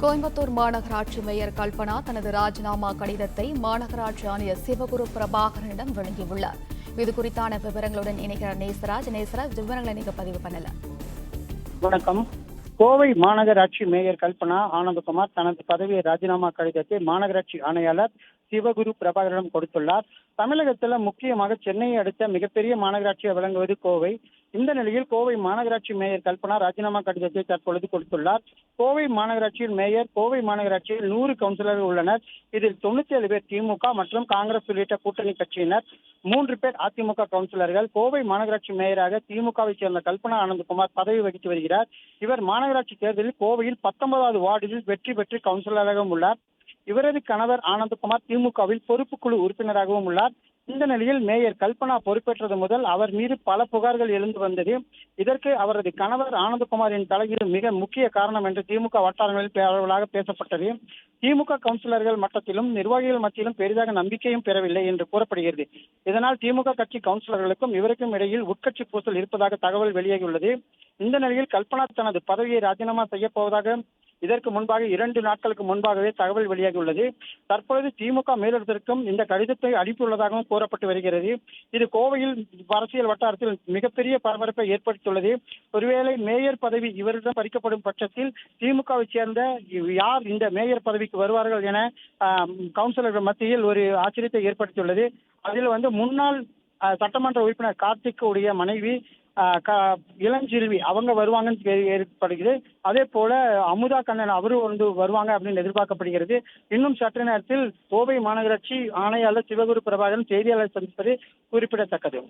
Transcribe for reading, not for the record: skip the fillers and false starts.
கோயம்புத்தூர் மாநகராட்சி மேயர் கல்பனா தனது ராஜினாமா கடிதத்தை மாநகராட்சி ஆணையர் சிவகுரு பிரபாகரனிடம் வழங்கியுள்ளார். இது குறித்தான விவரங்களுடன் இணைக்கிறார் நேசராஜ். விவரங்களை நீங்க பதிவு பண்ணல. வணக்கம். கோவை மாநகராட்சி மேயர் கல்பனா ஆனந்தகுமார் தனது பதவியை ராஜினாமா கடிதத்தை மாநகராட்சி ஆணையாளர் சிவகுரு பிரபாகரனிடம் கொடுத்துள்ளார். தமிழகத்தில் முக்கியமாக சென்னையை அடுத்த மிகப்பெரிய மாநகராட்சியை விளங்குவது கோவை. இந்த நிலையில் கோவை மாநகராட்சி மேயர் கல்பனா ராஜினாமா கடிதத்தை தற்பொழுது கொடுத்துள்ளார். கோவை மாநகராட்சியில் மேயர், கோவை மாநகராட்சியில் 100 கவுன்சிலர்கள் உள்ளனர். இதில் 97 பேர் திமுக மற்றும் காங்கிரஸ் உள்ளிட்ட கூட்டணி கட்சியினர், 3 பேர் அதிமுக கவுன்சிலர்கள். கோவை மாநகராட்சி மேயராக திமுகவை சேர்ந்த கல்பனா ஆனந்தகுமார் பதவி வகித்து வருகிறார். இவர் மாநகராட்சி தேர்தலில் கோவையில் 19வது வார்டில் வெற்றி பெற்று கவுன்சிலராகவும் உள்ளார். இவரது கணவர் ஆனந்தகுமார் திமுகவில் பொறுப்புக்குழு உறுப்பினராகவும் உள்ளார். இந்த நிலையில் மேயர் கல்பனா பொறுப்பேற்றது முதல் அவர் மீது பல புகார்கள் எழுந்து வந்தது. இதற்கு அவரது கணவர் ஆனந்தகுமாரின் தலையீடு மிக முக்கிய காரணம் என்று திமுக வட்டாரங்களில் பரவலாக பேசப்பட்டது. திமுக கவுன்சிலர்கள் மட்டத்திலும் நிர்வாகிகள் மத்தியிலும் பெரிதாக நம்பிக்கையும் பெறவில்லை என்று கூறப்படுகிறது. இதனால் திமுக கட்சி கவுன்சிலர்களுக்கும் இவருக்கும் இடையில் உட்கட்சி பூசல் இருப்பதாக தகவல் வெளியாகியுள்ளது. இந்த நிலையில் கல்பனா தனது பதவியை ராஜினாமா செய்யப் போவதாக இதற்கு முன்பாக 2 நாட்களுக்கு முன்பாகவே தகவல் வெளியாகியுள்ளது. தற்பொழுது திமுக மேலிடத்திற்கும் இந்த கடிதத்தை அனுப்பியுள்ளதாகவும் கூறப்பட்டு வருகிறது. இது கோவையில் அரசியல் வட்டாரத்தில் மிகப்பெரிய பரபரப்பை ஏற்படுத்தியுள்ளது. ஒருவேளை மேயர் பதவி இவரிடம் பறிக்கப்படும் பட்சத்தில் திமுகவை சேர்ந்த யார் இந்த மேயர் பதவிக்கு வருவார்கள் என கவுன்சிலர்கள் மத்தியில் ஒரு ஆச்சரியத்தை ஏற்படுத்தியுள்ளது. அதில் முன்னாள் சட்டமன்ற உறுப்பினர் கார்த்திக் உடைய மனைவி இளஞ்செல்வி அவங்க வருவாங்கன்னு ஏற்படுகிறது. அதே போல அமுதா கண்ணன் அவரும் வருவாங்க அப்படின்னு எதிர்பார்க்கப்படுகிறது. இன்னும் சற்று நேரத்தில் கோவை மாநகராட்சி ஆணையாளர் சிவகுரு பிரபாகரன் செய்தியாளர் சந்திப்பது குறிப்பிடத்தக்கது.